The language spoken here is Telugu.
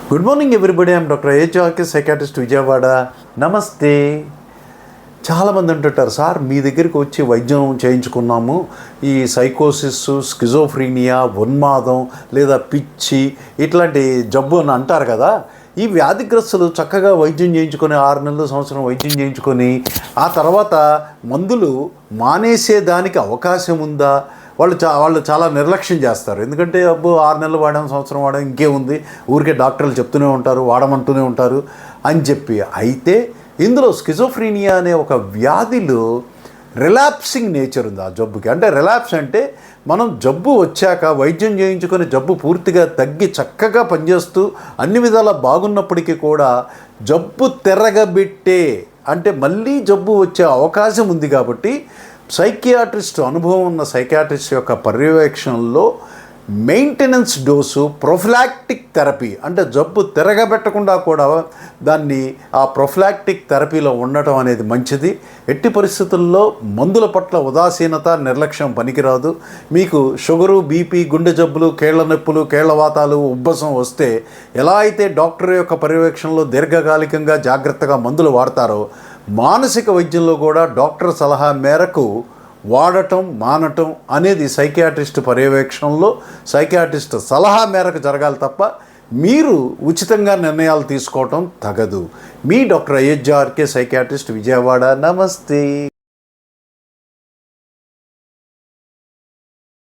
Good morning everybody. I'm doctor ఏజాకే సైకాట్రిస్ట్ విజయవాడ. నమస్తే. చాలామంది అంటుంటారు, సార్ మీ దగ్గరికి వచ్చి వైద్యం చేయించుకున్నాము, ఈ సైకోసిస్, స్కిజోఫ్రీనియా, ఉన్మాదం లేదా పిచ్చి ఇట్లాంటి జబ్బు అని అంటారు కదా. ఈ వ్యాధిగ్రస్తులు చక్కగా వైద్యం చేయించుకొని 6 నెలలు సంవత్సరం వైద్యం చేయించుకొని ఆ తర్వాత మందులు మానేసేదానికి అవకాశం ఉందా? వాళ్ళు చాలా నిర్లక్ష్యం చేస్తారు. ఎందుకంటే 6 నెలలు వాడాం, సంవత్సరం వాడాం, ఇంకేముంది, ఊరికే డాక్టర్లు చెప్తూనే ఉంటారు, వాడమంటూనే ఉంటారు అని చెప్పి. అయితే ఇందులో స్కిజోఫ్రీనియా అనే ఒక వ్యాధిలో రిలాప్సింగ్ నేచర్ ఉంది ఆ జబ్బుకి. అంటే రిలాప్స్ అంటే మనం జబ్బు వచ్చాక వైద్యం చేయించుకొని జబ్బు పూర్తిగా తగ్గి చక్కగా పనిచేస్తూ అన్ని విధాలా బాగున్నప్పటికీ కూడా జబ్బు తిరగబెట్టే, అంటే మళ్ళీ జబ్బు వచ్చే అవకాశం ఉంది. కాబట్టి సైకియాట్రిస్ట్, అనుభవం ఉన్న సైకియాట్రిస్ట్ యొక్క పర్యవేక్షణలో మెయింటెనెన్స్ డోసు, ప్రొఫిలాక్టిక్ థెరపీ, అంటే జబ్బు తిరగబెట్టకుండా కూడా దాన్ని ఆ ప్రొఫిలాక్టిక్ థెరపీలో ఉండటం అనేది మంచిది. ఎట్టి పరిస్థితుల్లో మందుల పట్ల ఉదాసీనత, నిర్లక్ష్యం పనికిరాదు. మీకు షుగరు, బీపీ, గుండె జబ్బులు, కేళ్ల నొప్పులు, కేళ్లవాతాలు, ఉబ్బసం వస్తే ఎలా అయితే డాక్టర్ యొక్క పర్యవేక్షణలో దీర్ఘకాలికంగా జాగ్రత్తగా మందులు వాడతారో, మానసిక వైద్యంలో కూడా డాక్టర్ సలహా మేరకు వాడటం మానటం అనేది సైకియాట్రిస్ట్ పర్యవేక్షణలో, సైకియాట్రిస్ట్ సలహా మేరకు జరగాలి తప్ప మీరు ఉచితంగా నిర్ణయాలు తీసుకోవటం తగదు. మీ డాక్టర్ ఏజాకే సైకియాట్రిస్ట్ విజయవాడ. నమస్తే.